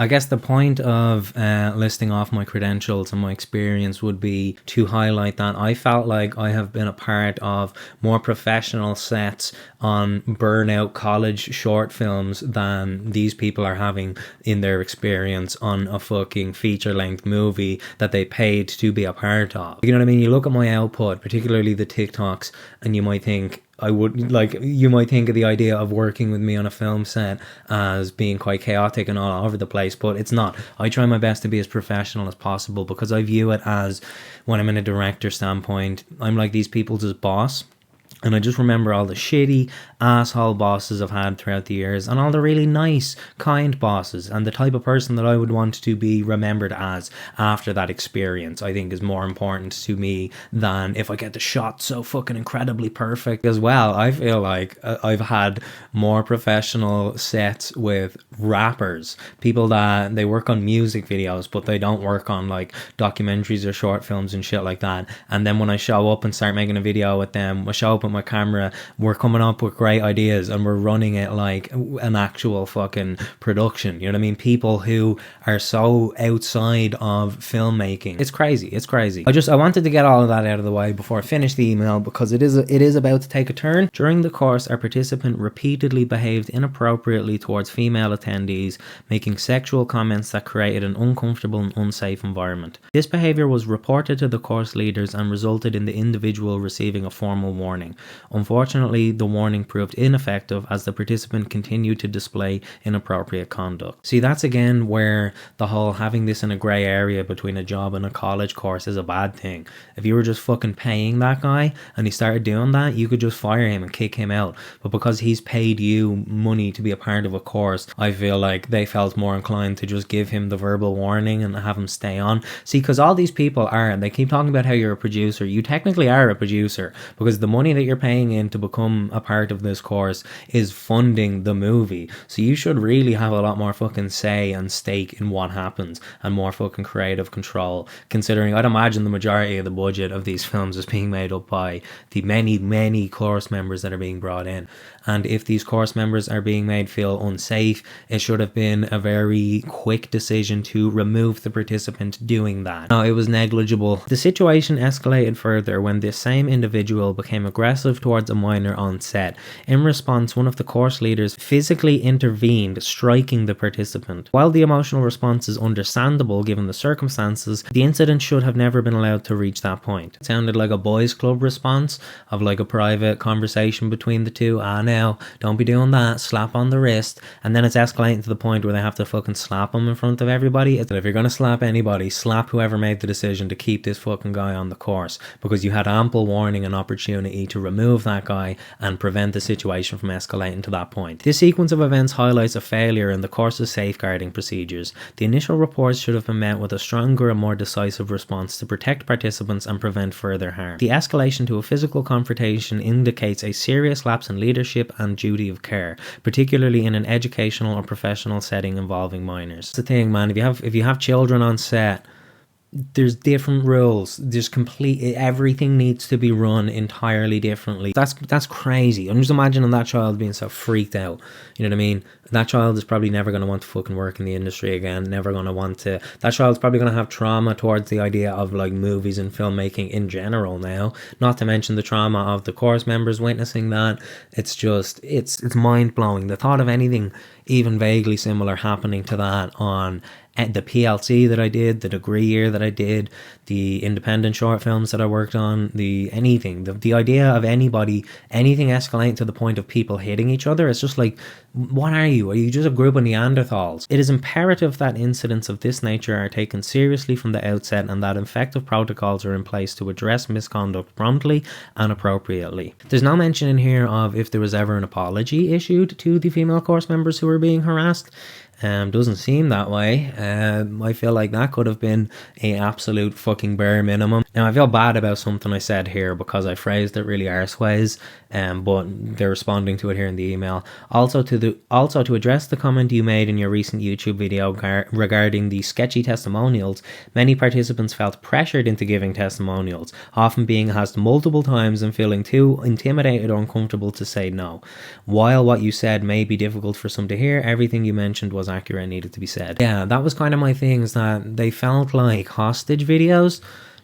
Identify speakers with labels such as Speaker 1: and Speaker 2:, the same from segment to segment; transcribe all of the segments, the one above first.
Speaker 1: I guess the point of listing off my credentials and my experience would be to highlight that I felt like I have been a part of more professional sets on burnout college short films than these people are having in their experience on a fucking feature-length movie that they paid to be a part of. You know what I mean? You look at my output, particularly the TikToks, and you might think you might think of the idea of working with me on a film set as being quite chaotic and all over the place, but it's not. I try my best to be as professional as possible because I view it as, when I'm in a director standpoint, I'm like these people's boss. And I just remember all the shitty asshole bosses I've had throughout the years and all the really nice, kind bosses, and the type of person that I would want to be remembered as after that experience, I think, is more important to me than if I get the shot so fucking incredibly perfect as well. I feel like I've had more professional sets with rappers, people that they work on music videos, but they don't work on like documentaries or short films and shit like that. And then when I show up and start making a video with them, I show up with my camera, we're coming up with great ideas and we're running it like an actual fucking production. You know what I mean? People who are so outside of filmmaking. It's crazy. I wanted to get all of that out of the way before I finish the email because it is about to take a turn. During the course, our participant repeatedly behaved inappropriately towards female attendees, making sexual comments that created an uncomfortable and unsafe environment. This behavior was reported to the course leaders and resulted in the individual receiving a formal warning. Unfortunately, the warning proved ineffective as the participant continued to display inappropriate conduct. See, that's again where the whole having this in a grey area between a job and a college course is a bad thing. If you were just fucking paying that guy and he started doing that, you could just fire him and kick him out. But because he's paid you money to be a part of a course, I feel like they felt more inclined to just give him the verbal warning and have him stay on. See, because all these people they keep talking about how you're a producer. You technically are a producer because the money that you're paying in to become a part of this course is funding the movie. So you should really have a lot more fucking say and stake in what happens and more fucking creative control, considering I'd imagine the majority of the budget of these films is being made up by the many course members that are being brought in. And if these course members are being made feel unsafe, it should have been a very quick decision to remove the participant doing that. No, it was negligible. The situation escalated further when this same individual became aggressive towards a minor on set. In response, one of the course leaders physically intervened, striking the participant. While the emotional response is understandable given the circumstances, the incident should have never been allowed to reach that point. It sounded like a boys club response of like a private conversation between the two. Now, don't be doing that, slap on the wrist, and then it's escalating to the point where they have to fucking slap them in front of everybody. It's that if you're going to slap anybody, slap whoever made the decision to keep this fucking guy on the course, because you had ample warning and opportunity to remove that guy and prevent the situation from escalating to that point. This sequence of events highlights a failure in the course's safeguarding procedures. The initial reports should have been met with a stronger and more decisive response to protect participants and prevent further harm. The escalation to a physical confrontation indicates a serious lapse in leadership and duty of care, particularly in an educational or professional setting involving minors. That's the thing, man. If you have children on set, there's different rules. There's everything needs to be run entirely differently. That's crazy. I'm just imagining that child being so freaked out. You know what I mean? That child is probably never going to want to fucking work in the industry again. Never going to want to. That child's probably going to have trauma towards the idea of like movies and filmmaking in general now. Not to mention the trauma of the course members witnessing that. It's just, it's mind blowing. The thought of anything even vaguely similar happening to that on the PLC that I did, the degree year that I did, the independent short films that I worked on, the idea of anything escalating to the point of people hitting each other, it's just like, what are you? Are you just a group of Neanderthals? It is imperative that incidents of this nature are taken seriously from the outset and that effective protocols are in place to address misconduct promptly and appropriately. There's no mention in here of if there was ever an apology issued to the female course members who were being harassed. Doesn't seem that way. I feel like that could have been a absolute fucking bare minimum. Now, I feel bad about something I said here because I phrased it really arseways, but they're responding to it here in the email. Also to address the comment you made in your recent YouTube video regarding the sketchy testimonials, many participants felt pressured into giving testimonials, often being asked multiple times and feeling too intimidated or uncomfortable to say no. While what you said may be difficult for some to hear, everything you mentioned was accurate and needed to be said. Yeah, that was kind of my thing, is that they felt like hostage videos.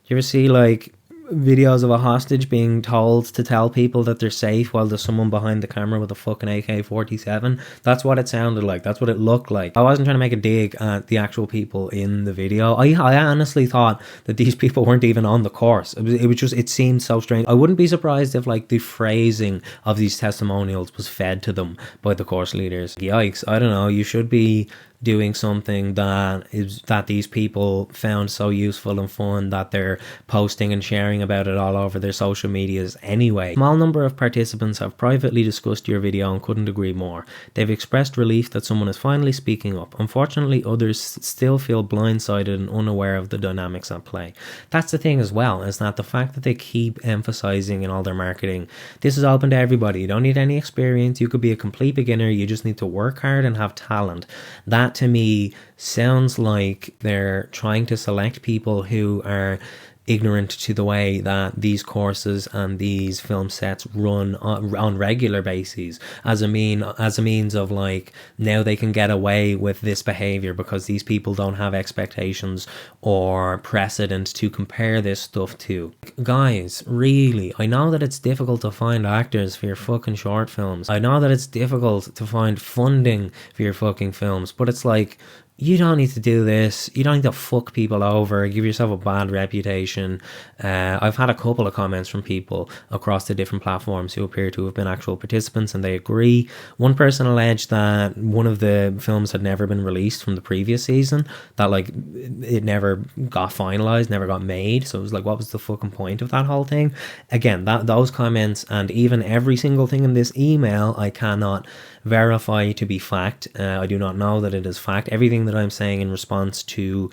Speaker 1: You ever see like videos of a hostage being told to tell people that they're safe while there's someone behind the camera with a fucking AK-47? That's what it sounded like. That's what it looked like. I wasn't trying to make a dig at the actual people in the video. I honestly thought that these people weren't even on the course. It was just, it seemed so strange. I wouldn't be surprised if like the phrasing of these testimonials was fed to them by the course leaders. Yikes, I don't know. You should be doing something that these people found so useful and fun that they're posting and sharing about it all over their social medias anyway. A small number of participants have privately discussed your video and couldn't agree more. They've expressed relief that someone is finally speaking up. Unfortunately, others still feel blindsided and unaware of the dynamics at play. That's the thing as well, is that the fact that they keep emphasizing in all their marketing, this is open to everybody. You don't need any experience. You could be a complete beginner. You just need to work hard and have talent. That to me sounds like they're trying to select people who are ignorant to the way that these courses and these film sets run on regular bases, as a means of like, now they can get away with this behavior because these people don't have expectations or precedent to compare this stuff to. Guys, really, I know that it's difficult to find actors for your fucking short films. I know that it's difficult to find funding for your fucking films, but it's like, you don't need to do this. You don't need to fuck people over, give yourself a bad reputation. I've had a couple of comments from people across the different platforms who appear to have been actual participants, and they agree. One person alleged that one of the films had never been released from the previous season, that like it never got finalized, never got made. So it was like, what was the fucking point of that whole thing? Again, those comments and even every single thing in this email, I cannot verify to be fact. I do not know that it is fact. Everything that I'm saying in response to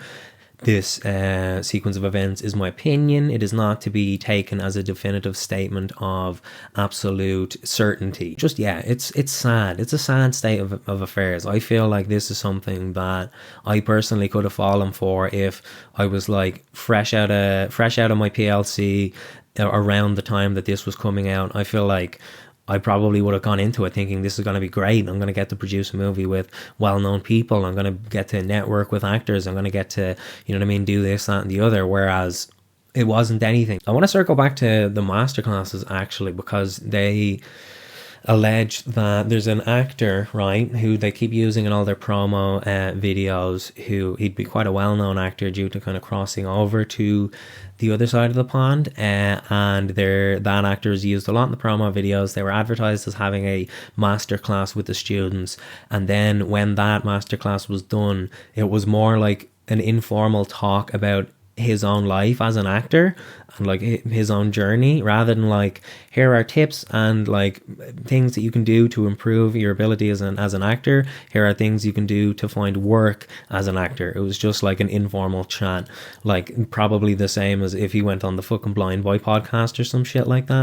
Speaker 1: this sequence of events is my opinion. It is not to be taken as a definitive statement of absolute certainty. Just, yeah, it's sad. It's a sad state of affairs. I feel like this is something that I personally could have fallen for if I was like fresh out of my PLC around the time that this was coming out. I feel like I probably would have gone into it thinking this is going to be great. I'm going to get to produce a movie with well-known people. I'm going to get to network with actors. I'm going to get to, you know what I mean, do this, that, and the other. Whereas it wasn't anything. I want to circle back to the masterclasses actually, because they alleged that there's an actor, right, who they keep using in all their promo videos, who he'd be quite a well-known actor due to kind of crossing over to the other side of the pond, and that actor is used a lot in the promo videos. They were advertised as having a masterclass with the students, and then when that masterclass was done, it was more like an informal talk about his own life as an actor and like his own journey, rather than like, here are tips and like things that you can do to improve your ability as an actor. Here are things you can do to find work as an actor. It was just like an informal chat, like probably the same as if he went on the fucking Blind Boy podcast or some shit like that.